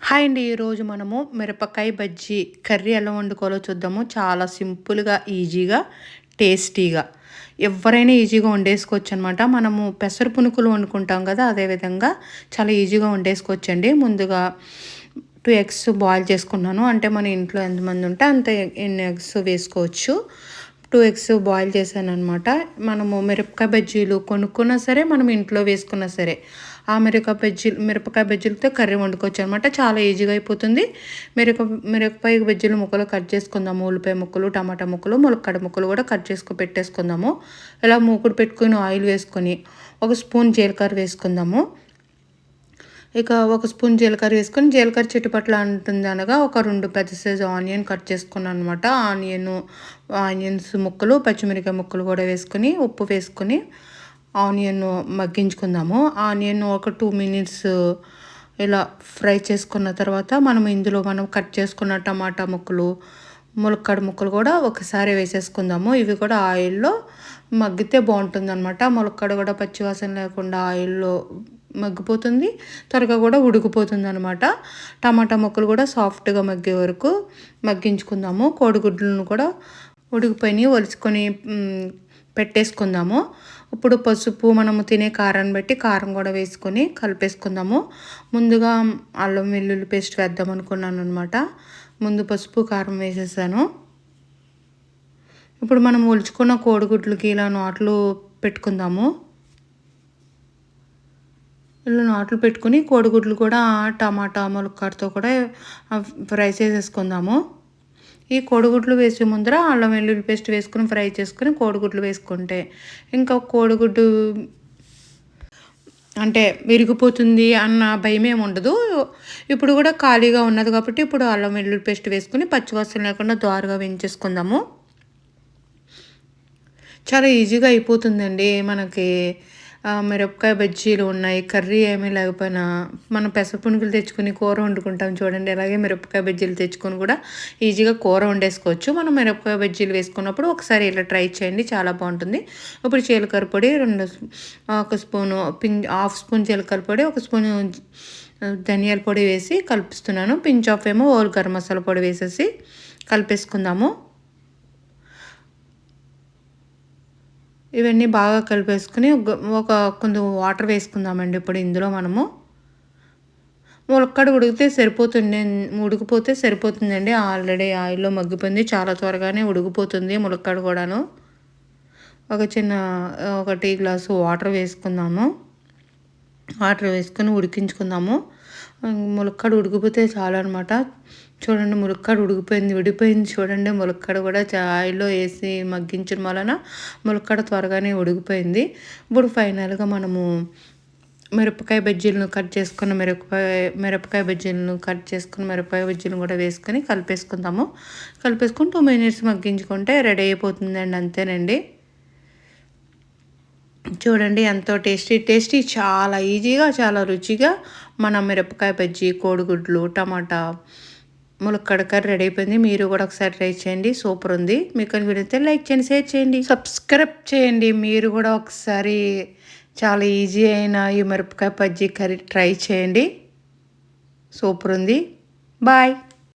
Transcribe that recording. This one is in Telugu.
హాయ్ అండి. ఈరోజు మనము మిరపకాయ బజ్జీ కర్రీ ఎలా వండుకోవాలో చూద్దాము. చాలా సింపుల్‌గా, ఈజీగా, టేస్టీగా ఎవ్వరైనా ఈజీగా వండేసుకోవచ్చనమాట. మనము పెసర పునుకులు వండుకుంటాం కదా! అదేవిధంగా చాలా ఈజీగా వండేసుకోవచ్చండి. ముందుగా 2 ఎగ్స్ బాయిల్ చేసుకున్నాను. అంటే మన ఇంట్లో ఎంతమంది ఉంటే అంత ఎన్ని ఎగ్స్ వేసుకోవచ్చు. 2 ఎగ్స్ బాయిల్ చేశాననమాట. మనము మిరపకాయ బజ్జీలు కొనుక్కున్నా సరే, మనం ఇంట్లో వేసుకున్నా సరే, ఆ మిరపకాయ బజ్జీలతో కర్రీ వండుకోవచ్చనమాట. చాలా ఈజీగా అయిపోతుంది. మిరపకాయ బజ్జీలు ముక్కలు కట్ చేసుకుందాము. ఉల్లిపాయ ముక్కలు, టమాటా ముక్కలు, ములక్కాడ ముక్కలు కూడా కట్ పెట్టేసుకుందాము. ఇలా మూకుడు పెట్టుకొని ఆయిల్ వేసుకొని, ఒక స్పూన్ జీలకర్ర వేసుకుందాము. ఇక ఒక స్పూన్ జీలకర్ర వేసుకొని, జీలకర్ర చిటపటలు అంటుంది అనగా ఒక 2 పెద్ద సైజు ఆనియన్ కట్ చేసుకున్నాను అనమాట. ఆనియన్స్ ముక్కలు, పచ్చిమిరపకాయ ముక్కలు కూడా వేసుకొని, ఉప్పు వేసుకొని ఆనియన్ మగ్గించుకుందాము. ఆనియన్ ఒక 2 మినిట్స్ ఇలా ఫ్రై చేసుకున్న తర్వాత మనం కట్ చేసుకున్న టమాటా ముక్కలు, ములక్కాడ ముక్కలు కూడా ఒకసారి వేసేసుకుందాము. ఇవి కూడా ఆయిల్లో మగ్గితే బాగుంటుందన్నమాట. ములక్కాడ కూడా పచ్చివాసన లేకుండా ఆయిల్లో మగ్గిపోతుంది, త్వరగా కూడా ఉడికిపోతుంది అనమాట. టమాటా ముక్కలు కూడా సాఫ్ట్గా మగ్గే వరకు మగ్గించుకుందాము. కోడిగుడ్లను కూడా ఉడికిపోయి ఒలుచుకొని పెట్టేసుకుందాము. ఇప్పుడు పసుపు, మనము తినే కారాన్ని బట్టి కారం కూడా వేసుకొని కలిపేసుకుందాము. ముందుగా అల్లం వెల్లుల్లి పేస్ట్ వేద్దాం అనుకున్నాను అనమాట. ముందు పసుపు, కారం వేసేసాను. ఇప్పుడు మనం ఒలుచుకున్న కోడిగుడ్లకి ఇలా నాట్లు పెట్టుకుందాము. ఇలా నాట్లు పెట్టుకుని కోడిగుడ్లు కూడా టమాటా ములక్కాడతో కూడా ఫ్రై చేసేసుకుందాము. ఈ కోడిగుడ్లు వేసే ముందర అల్లం వెల్లుల్లి పేస్ట్ వేసుకుని ఫ్రై చేసుకుని కోడిగుడ్లు వేసుకుంటే ఇంకా కోడిగుడ్డు అంటే విరిగిపోతుంది అన్న భయం ఏమి ఉండదు. ఇప్పుడు కూడా ఖాళీగా ఉన్నది కాబట్టి ఇప్పుడు అల్లం వెల్లుల్లి పేస్ట్ వేసుకుని పచ్చివాసన లేకుండా దోరగా వేయించేసుకుందాము. చాలా ఈజీగా అయిపోతుందండి. మనకి మిరపకాయ బజ్జీలు ఉన్నాయి, కర్రీ ఏమీ లేకపోయినా మనం పెసర పునుగులు తెచ్చుకొని కూర వండుకుంటాం చూడండి. అలాగే మిరపకాయ బజ్జీలు తెచ్చుకొని కూడా ఈజీగా కూర వండేసుకోవచ్చు. మనం మిరపకాయ బజ్జీలు వేసుకున్నప్పుడు ఒకసారి ఇలా ట్రై చేయండి, చాలా బాగుంటుంది. ఇప్పుడు జీలకర్ర పొడి ఒక స్పూను హాఫ్ స్పూన్ జీలకర్ర పొడి, ఒక స్పూను ధనియాల పొడి వేసి కలిపిస్తున్నాను. పించ్ ఆఫ్ ఏమో హోల్ గరం మసాలా పొడి వేసేసి కలిపేసుకుందాము. ఇవన్నీ బాగా కలిపేసుకుని కొంచెం వాటర్ వేసుకుందామండి. ఇప్పుడు ఇందులో మనము ములక్కాడ ఉడికిపోతే సరిపోతుందండి. ఆల్రెడీ ఆయిల్లో మగ్గిపోయింది, చాలా త్వరగానే ఉడికిపోతుంది ములక్కాడ కూడాను. ఒక టీ గ్లాసు వాటర్ వేసుకుందాము. వాటర్ వేసుకొని ఉడికించుకుందాము. ములక్కాడ ఉడికిపోతే చాలు అనమాట. చూడండి, ములక్కాడ విడిపోయింది చూడండి. ములక్కాడ కూడా ఆయిల్లో వేసి మగ్గించడం వలన ములక్కాడ త్వరగానే ఉడికిపోయింది. ఇప్పుడు ఫైనల్గా మనము మిరపకాయ బజ్జీలను కట్ చేసుకున్న మిరపకాయ బజ్జీలను కూడా వేసుకొని కలిపేసుకుందాము. కలిపేసుకుని 2 మినిట్స్ మగ్గించుకుంటే రెడీ అయిపోతుందండి. అంతేనండి. చూడండి ఎంతో టేస్టీ, చాలా ఈజీగా, చాలా రుచిగా మన మిరపకాయ బజ్జీ, కోడిగుడ్లు, టమాటా, ములక్కాడ కర్రీ రెడీ అయిపోయింది. మీరు కూడా ఒకసారి ట్రై చేయండి, సూపర్ ఉంది. మీకు వీలైతే లైక్ చేయండి, షేర్ చేయండి, సబ్స్క్రైబ్ చేయండి. మీరు కూడా ఒకసారి చాలా ఈజీ అయిన ఈ మిరపకాయ బజ్జీ కర్రీ ట్రై చేయండి, సూపర్ ఉంది. బాయ్.